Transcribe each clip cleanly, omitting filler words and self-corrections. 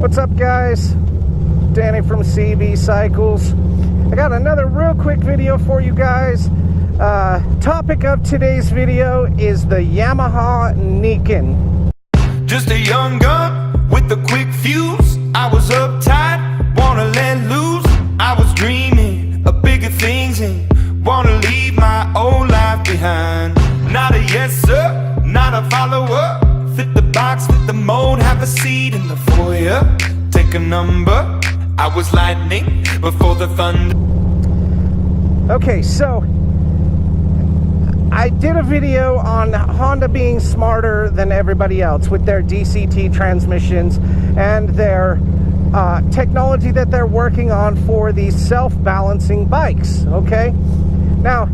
What's up, guys? Danny from CV Cycles. I got another real quick video for you guys. Topic of today's video is the Yamaha Niken. Just a young gun with a quick fuse. I was uptight, wanna let loose. I was dreaming of bigger things and wanna leave my old life behind. Not a yes sir, not a follower. Fit the box, fit the mold, have a seat in the foyer. Take a number, I was lightning before the thunder. Okay, so I did a video on Honda being smarter than everybody else with their DCT transmissions and their technology that they're working on for these self-balancing bikes, okay? Now,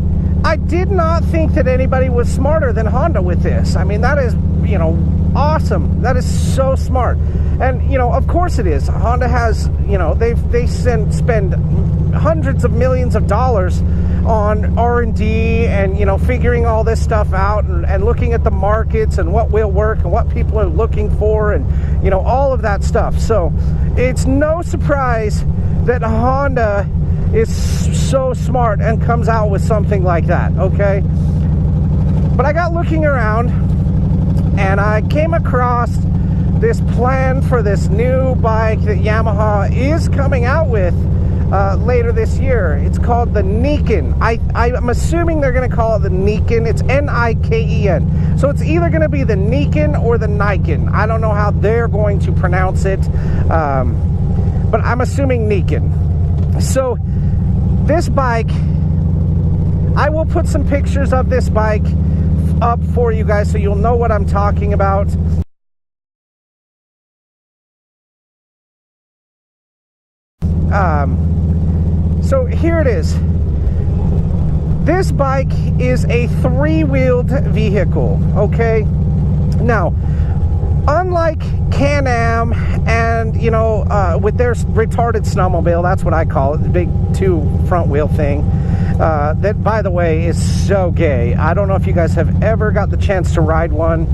I did not think that anybody was smarter than Honda with this. I mean, that is, you know, awesome. That is so smart. And, you know, of course it is. Honda has, you know, they spend hundreds of millions of dollars on R&D and, you know, figuring all this stuff out and looking at the markets and what will work and what people are looking for and, you know, all of that stuff. So it's no surprise that Honda is so smart and comes out with something like that, okay? But I got looking around and I came across this plan for this new bike that Yamaha is coming out with later this year. It's called the Niken. I'm assuming they're going to call it the Niken. It's N-I-K-E-N. So it's either going to be the Niken or the Niken. I don't know how they're going to pronounce it, but I'm assuming Niken. So this bike, I will put some pictures of this bike up for you guys so you'll know what I'm talking about. So here it is. This bike is a three-wheeled vehicle, okay? Now, unlike Can-Am and, you know, with their retarded snowmobile, that's what I call it, the big two front wheel thing, that, by the way, is so gay. I don't know if you guys have ever got the chance to ride one,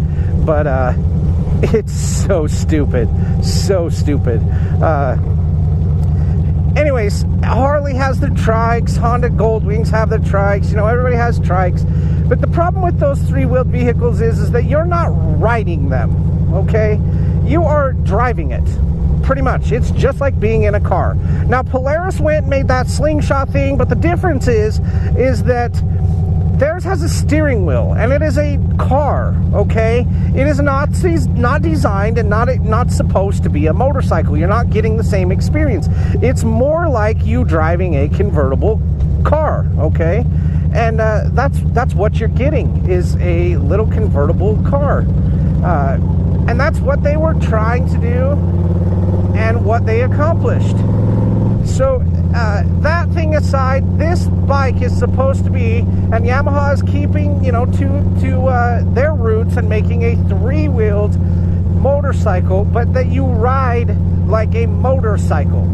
but it's so stupid. So stupid. Anyways, Harley has their trikes, Honda Goldwings have their trikes, you know, everybody has trikes. But the problem with those three-wheeled vehicles is that you're not riding them, okay? You are driving it, pretty much. It's just like being in a car. Now, Polaris went and made that slingshot thing, but the difference is that theirs has a steering wheel, and it is a car, okay? It is not designed and not supposed to be a motorcycle. You're not getting the same experience. It's more like you driving a convertible car, okay? And that's what you're getting, is a little convertible car. And that's what they were trying to do and what they accomplished. So that thing aside, this bike is supposed to be, and Yamaha is keeping, you know, to their roots and making a three-wheeled motorcycle, but that you ride like a motorcycle.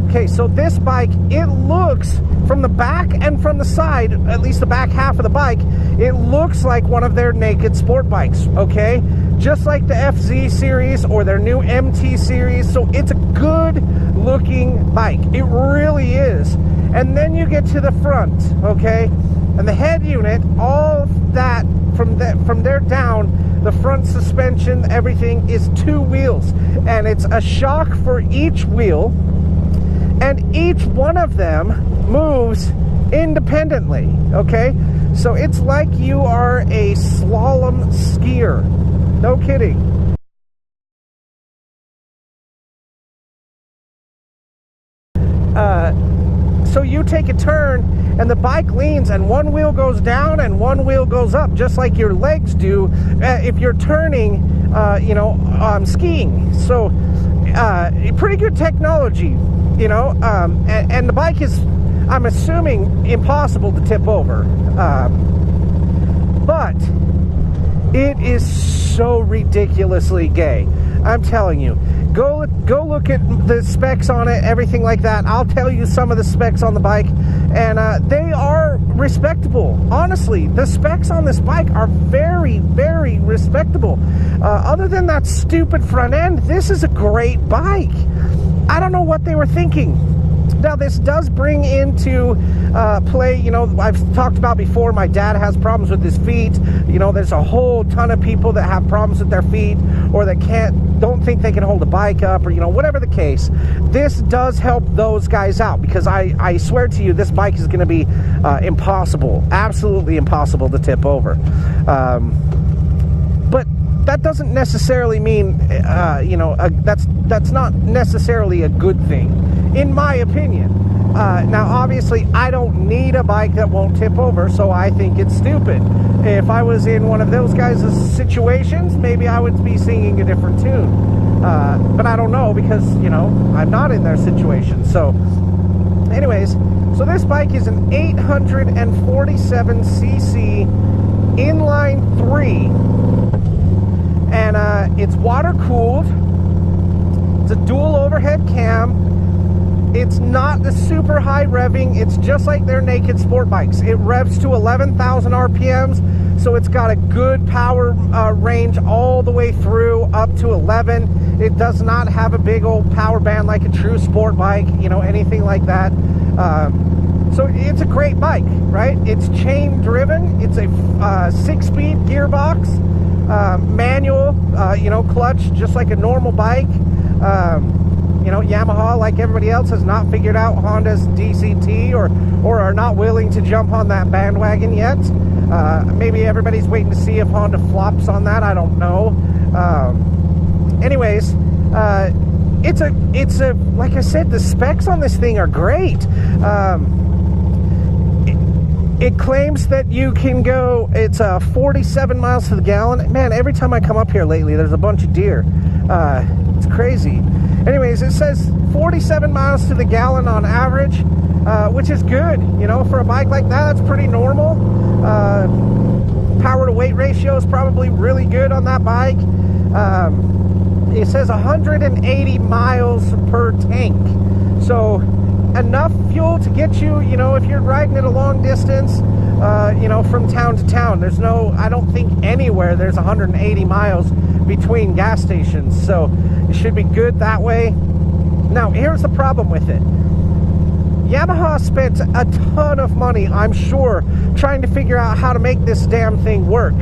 Okay, so this bike, it looks from the back and from the side, at least the back half of the bike, it looks like one of their naked sport bikes, okay? Just like the FZ series or their new MT series. So it's a good looking bike. It really is. And then you get to the front, okay? And the head unit, all that from there down, the front suspension, everything is two wheels. And it's a shock for each wheel. And each one of them moves independently, okay? So it's like you are a slalom skier. No kidding. So you take a turn and the bike leans and one wheel goes down and one wheel goes up, just like your legs do if you're turning, you know, skiing. So pretty good technology, you know, and the bike is, I'm assuming, impossible to tip over. But it is so ridiculously gay. I'm telling you. Go look at the specs on it, everything like that. I'll tell you some of the specs on the bike, and they are respectable. Honestly, the specs on this bike are very, very respectable. Other than that stupid front end, this is a great bike. I don't know what they were thinking. Now, this does bring into play, you know, I've talked about before, my dad has problems with his feet. You know, there's a whole ton of people that have problems with their feet, or that don't think they can hold a bike up, or, you know, whatever the case. This does help those guys out, because I swear to you, this bike is going to be impossible, absolutely impossible to tip over. But that doesn't necessarily mean, you know, that's not necessarily a good thing, in my opinion. Now, obviously, I don't need a bike that won't tip over, so I think it's stupid. If I was in one of those guys' situations, maybe I would be singing a different tune. But I don't know, because, you know, I'm not in their situation. So, anyways, so this bike is an 847cc inline 3. And it's water cooled. It's a dual overhead cam. It's not the super high revving. It's just like their naked sport bikes. It revs to 11,000 RPMs, so it's got a good power range all the way through up to 11. It does not have a big old power band like a true sport bike, you know, anything like that. So it's a great bike, right? It's chain driven. It's a 6-speed gearbox, manual, you know, clutch, just like a normal bike. You know, Yamaha, like everybody else, has not figured out Honda's DCT, or are not willing to jump on that bandwagon yet. Maybe everybody's waiting to see if Honda flops on that. I don't know. Anyways, it's a like I said, the specs on this thing are great. It claims that you can go, it's 47 miles to the gallon. Man, every time I come up here lately, there's a bunch of deer. It's crazy. Anyways, it says 47 miles to the gallon on average, which is good. You know, for a bike like that, that's pretty normal. Power to weight ratio is probably really good on that bike. It says 180 miles per tank. So enough fuel to get you, you know, if you're riding it a long distance, you know, from town to town. There's no, I don't think anywhere there's 180 miles between gas stations. So it should be good that way. Now, here's the problem with it. Yamaha spent a ton of money, I'm sure, trying to figure out how to make this damn thing work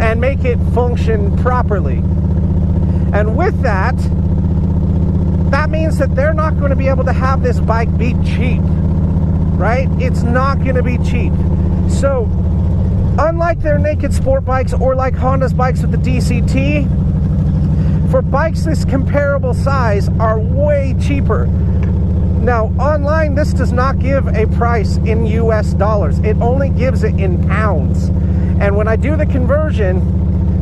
and make it function properly. And with that, that means that they're not going to be able to have this bike be cheap, right? It's not going to be cheap. So, unlike their naked sport bikes, or like Honda's bikes with the DCT, for bikes this comparable size are way cheaper. Now, online, this does not give a price in US dollars. It only gives it in pounds. And when I do the conversion,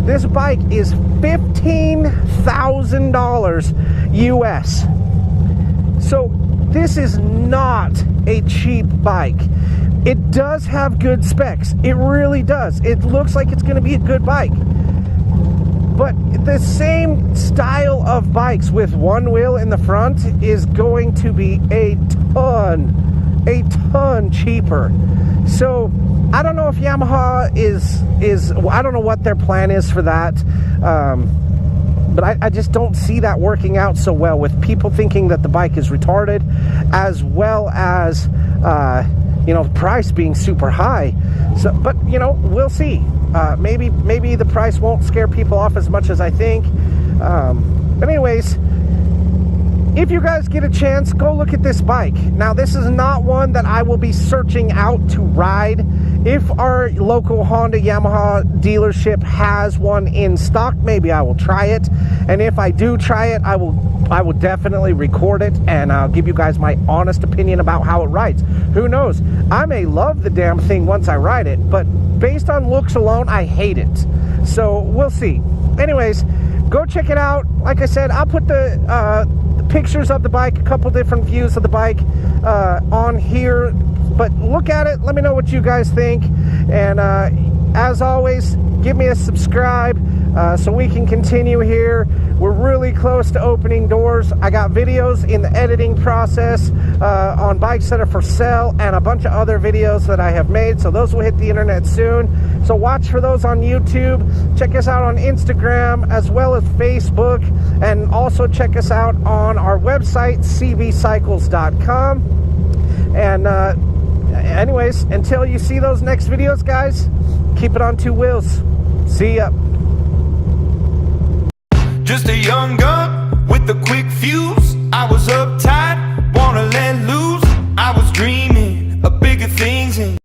this bike is $15,000 US. So this is not a cheap bike. It does have good specs. It really does. It looks like it's going to be a good bike. But the same style of bikes with one wheel in the front is going to be a ton cheaper. So I don't know if Yamaha is I don't know what their plan is for that. But I just don't see that working out so well, with people thinking that the bike is retarded, as well as you know, the price being super high. So, but you know, we'll see. Maybe the price won't scare people off as much as I think. But anyways, if you guys get a chance, go look at this bike. Now, this is not one that I will be searching out to ride. If our local Honda Yamaha dealership has one in stock, maybe I will try it. And if I do try it, I will definitely record it, and I'll give you guys my honest opinion about how it rides. Who knows? I may love the damn thing once I ride it, but based on looks alone, I hate it. So we'll see. Anyways, go check it out. Like I said, I'll put the pictures of the bike, a couple different views of the bike on here. But look at it, let me know what you guys think. And as always, give me a subscribe. so we can continue here. We're really close to opening doors. I got videos in the editing process on bikes that are for sale and a bunch of other videos that I have made, so those will hit the internet soon. So watch for those on YouTube. Check us out on Instagram as well as Facebook, and also check us out on our website, cbcycles.com. And anyways, until you see those next videos, guys, keep it on two wheels. See ya. Just a young gun with a quick fuse. I was uptight,